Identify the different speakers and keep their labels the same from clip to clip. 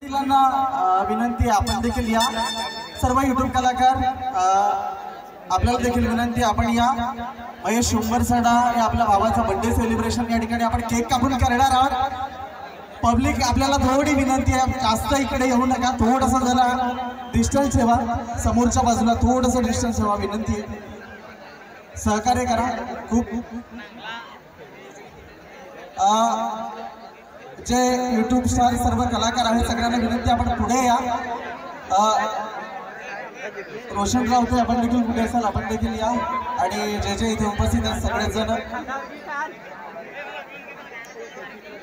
Speaker 1: वकिलांना विनंती आपण देखील या। सर्व यूट्यूब कलाकार आपल्याला देखील विनंती आपण या। महेश उंबरसाडा या आपल्या भावाचा बर्थडे सेलिब्रेशन या ठिकाणी आपण केक कापून करणार आहोत। पब्लिक आपल्याला थोडी विनंती आहे, जास्त इकडे येऊ नका, थोडंसं जरा डिस्टन्स ठेवा, समोरच्या बाजूला थोडंसं डिस्टन्स ठेवा विनंती आहे, सहकार्य करा। खूप जे यूट्यूब स्टार सर्व कलाकार आहेत सगळ्यांना विनंती आपण पुढे या। रोशन रावते आपण देखील पुढे असाल, आपण देखील या। आणि जे जे इथे उपस्थित आहेत सगळेच जण,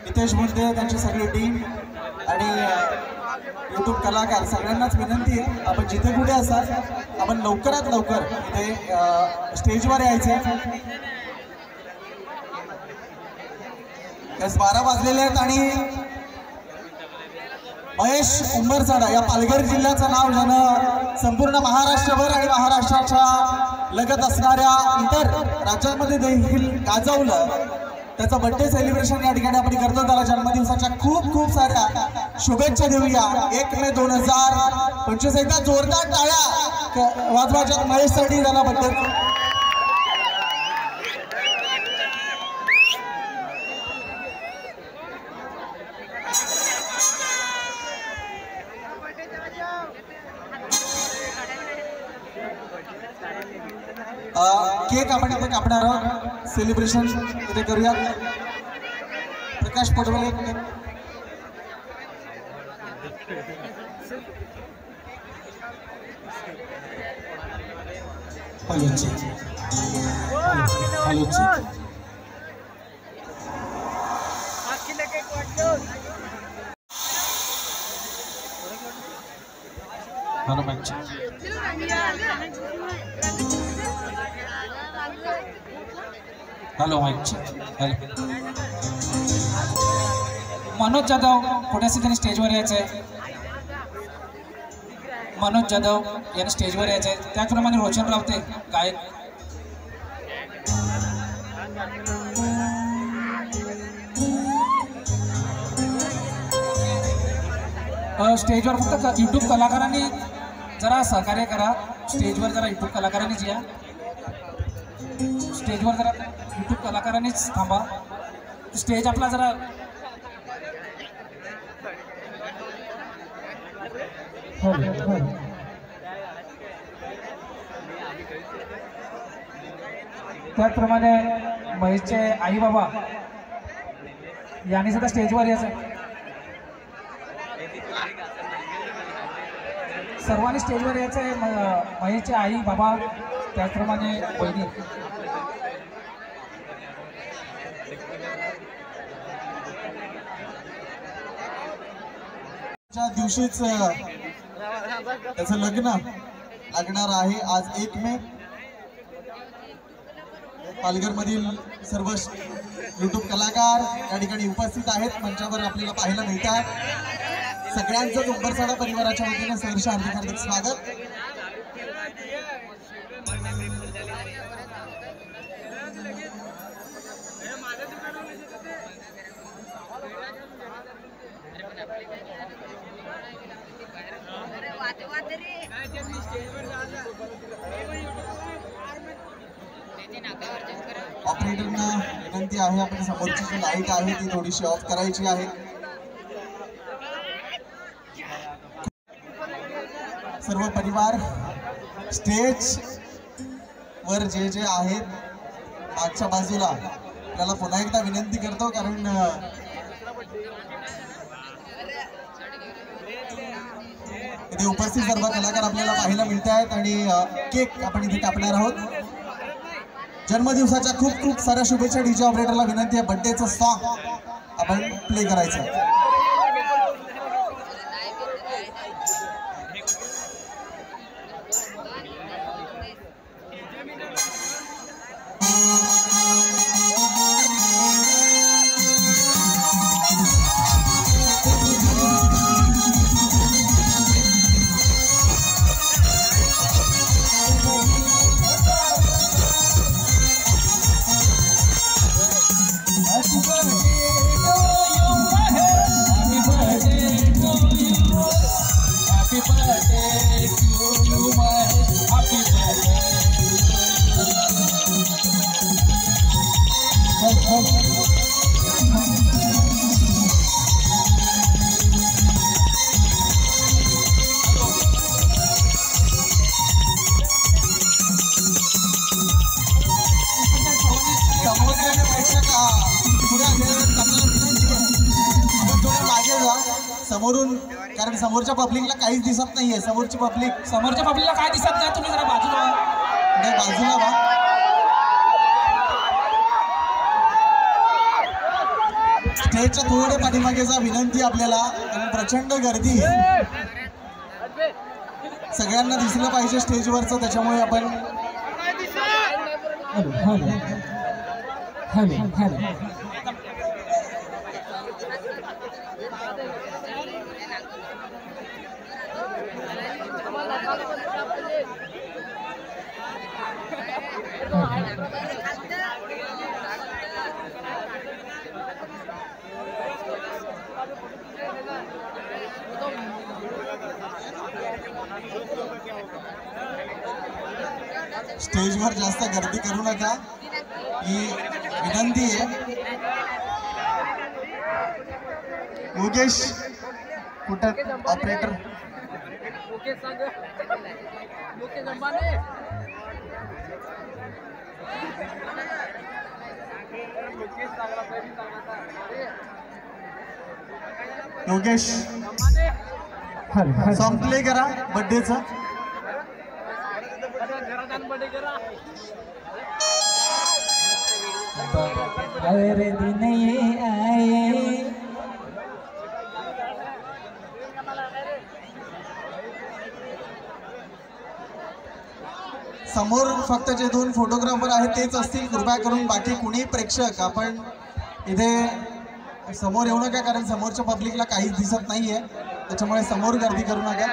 Speaker 1: नितेश मुंडे त्यांची सगळी टीम आणि यूट्यूब कलाकार सगळ्यांनाच विनंती आहे आपण जिथे कुठे असाल आपण लवकरात लवकर इथे स्टेजवर यायचे। 12 वाजलेले आहेत आणि महेश उंबरसाडा या पालघर जिल्ह्याचं नाव ज्यानं संपूर्ण महाराष्ट्रभर आणि महाराष्ट्राच्या लगत असणाऱ्या इतर राज्यांमध्ये देखील गाजवलं, त्याचं बर्थडे सेलिब्रेशन या ठिकाणी आपण करतो। त्याला जन्मदिवसाच्या खूप खूप साऱ्या शुभेच्छा देऊया। 1 मे 2025 एकदा जोरदार टाळ्या वाजवायच्या महेशसाठी, त्याला बर्थडे केक आपण इथे कापणार आहोत, सेलिब्रेशन इथे करूया। प्रकाश पटवले
Speaker 2: हॅलो मनोज जाधव पुढे त्यांनी स्टेजवर यायचंय। मनोज जाधव यांनी स्टेजवर यायचंय, त्याचप्रमाणे रोशन रावते गायक। स्टेजवर फक्त यूट्यूब कलाकारांनी जरा सहकार्य करा, स्टेजवर जरा यूट्यूब कलाकारांनीच या, स्टेजवर जरा यूट्यूब कलाकारांनीच थांबा, स्टेज आपला जरा त्याचप्रमाणे महेशचे आई बाबा यांनी सुद्धा स्टेजवर यायचं। सर्वांनी स्टेजवर यायचं आहे, महेशचे आई बाबा त्याचप्रमाणे बहिणी।
Speaker 1: त्या दिवशीच त्याचं लग्न लागणार आहे आज 1 मे। पालघर मधील सर्व यूट्यूब कलाकार या ठिकाणी उपस्थित आहेत, मंचावर आपल्याला पाहायला मिळतात। सगळ्यांचं उंबरसाडा परिवाराच्या वतीने सहर्ष हार्दिक हार्दिक स्वागत। ऑपरेटरना विनंती आहे आपण समोरची जी लाईट आहे ती थोडीशी ऑफ करायची आहे। सर्व परिवार स्टेज वर जे जे आहेत मागच्या बाजूला त्याला पुन्हा एकदा विनंती करतो, कारण इथे उपस्थित सर्व कलाकार आपल्याला पाहायला मिळत आहेत आणि केक आपण इथे कापणार आहोत। जन्मदिवसाच्या खूप खूप साऱ्या शुभेच्छा। डीजे ऑपरेटरला विनंती आहे बर्थडेचं सॉन्ग आपण प्ले करायचं।
Speaker 3: Happy birthday to you.
Speaker 2: Happy birthday to you Mahesh, happy
Speaker 1: समुद्राने प्रेक्षक पुढे आले आपण थोडे मागे जा समोरून, कारण समोरच्या पब्लिकला काहीच दिसत नाहीये. समोरच्या
Speaker 2: पब्लिकला काय दिसत नाही, तुम्ही जरा बाजूला
Speaker 1: बाजूला वा. स्टेजच्या थोडे पाठीमागे जा विनंती आपल्याला, कारण प्रचंड गर्दी सगळ्यांना दिसलं पाहिजे स्टेजवरचं, त्याच्यामुळे आपण स्टेजवर जास्त गर्दी करू नका ही विनंती आहे. योगेश कुठं ऑपरेटर योगेश सॉन्ग प्ले करा बर्थडेचं.
Speaker 3: हर दिन ये आए
Speaker 1: समोर फक्त जे 2 फोटोग्राफर आहेत तेच असतील, कृपया करून बाकी कुणी प्रेक्षक आपण इथे समोर येऊ नका, कारण समोरच्या पब्लिकला काहीच दिसत नाहीये, त्याच्यामुळे समोर गर्दी करू नका.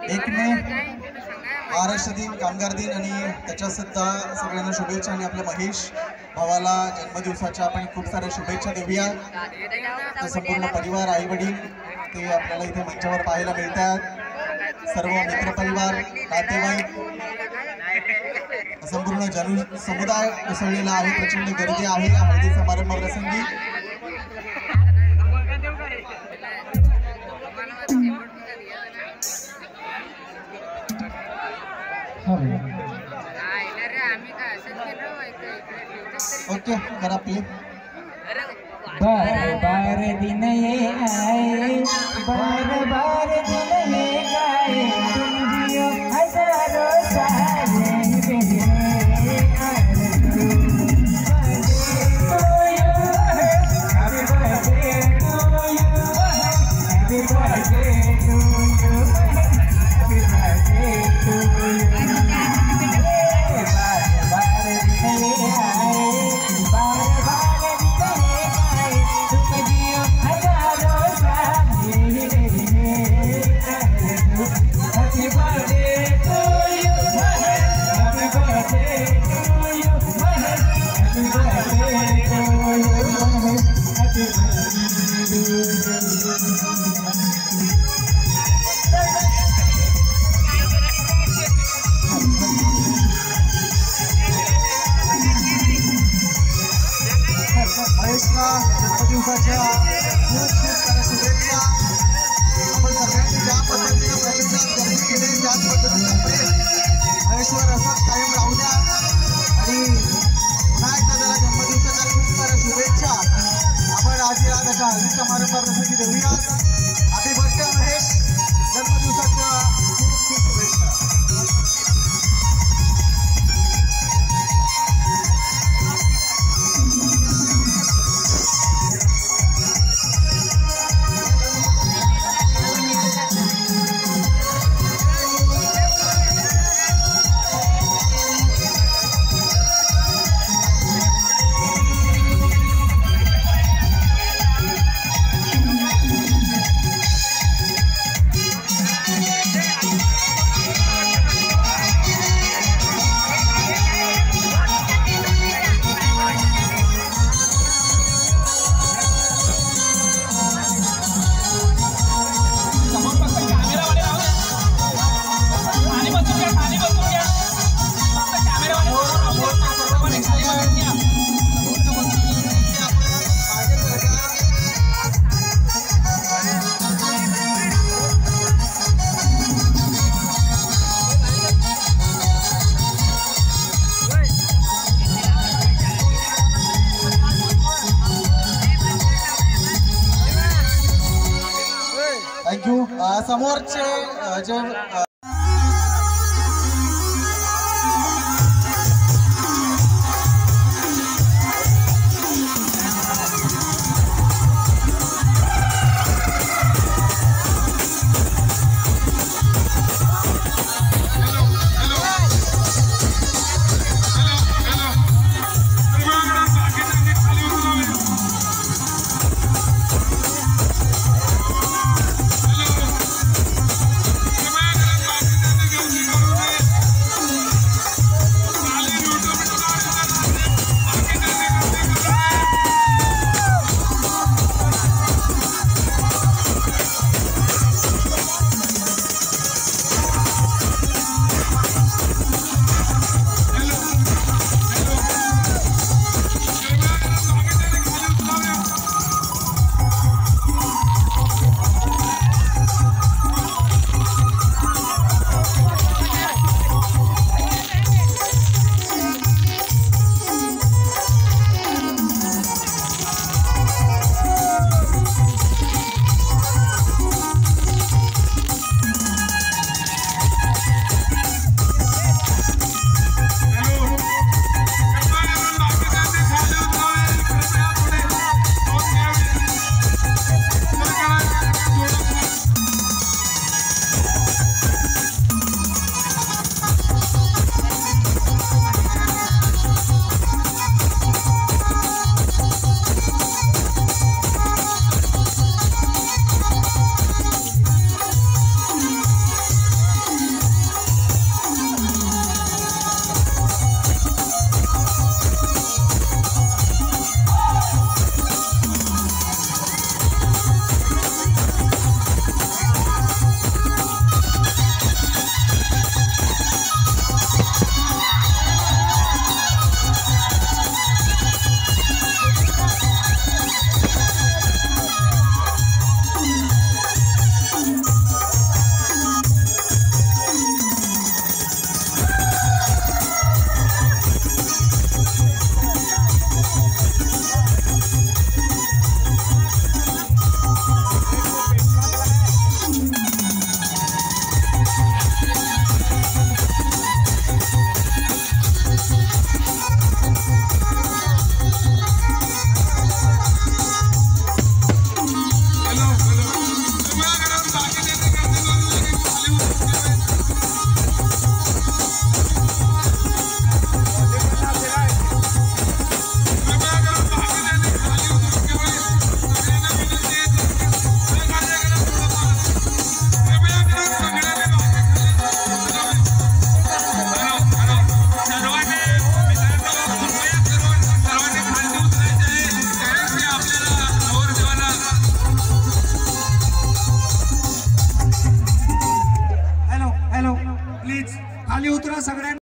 Speaker 1: एक मे महाराष्ट्र दिन, कामगार दिन आणि त्याच्या सुद्धा सगळ्यांना शुभेच्छा. आणि आपल्या महेश भावाला जन्मदिवसाच्या आपण खूप साऱ्या शुभेच्छा देऊया. संपूर्ण परिवार, आई वडील ते आपल्याला इथे मंचावर पाहायला मिळतात, सर्व मित्रपरिवार, नातेवाईक, संपूर्ण समुदाय उसळलेला आहे. प्रचंड गर्दी आहे हळदी समारंभ प्रसंगी. ओके करा प्ले.
Speaker 3: बार बार दिन ये आए, बार बार दिन ये गाए, तुम जियो हजारों साल मेरे आरज़ू. Happy birthday to you, happy birthday to you, happy birthday to you. बार बार दिन ये आए, बार बार दिन ये गाए, तुम जियो हजारों साल मेरे आरज़ू. Happy birthday to you, happy birthday to you, happy birthday to you, happy birthday to you.
Speaker 1: महेशला जन्मदिवसाच्या खूप साऱ्या शुभेच्छा. आपण सगळ्यांनी ज्या पद्धतीने प्रतिसाद गर्दी केली त्याच पद्धतीने महेश्वर असंच कायम राहू द्या. आणि पुन्हा एकदा त्याला जन्मदिवसाच्या खूप साऱ्या शुभेच्छा आपण आज या त्याच्या हळदी समारंभाप्रसंगी देऊयात. हॅपी बर्थडे महेश, जन्मदिवसाच्या खूप खूप शुभेच्छा. समोरचे जे
Speaker 4: प्लीज खाली उतरा सगळ्यांनी.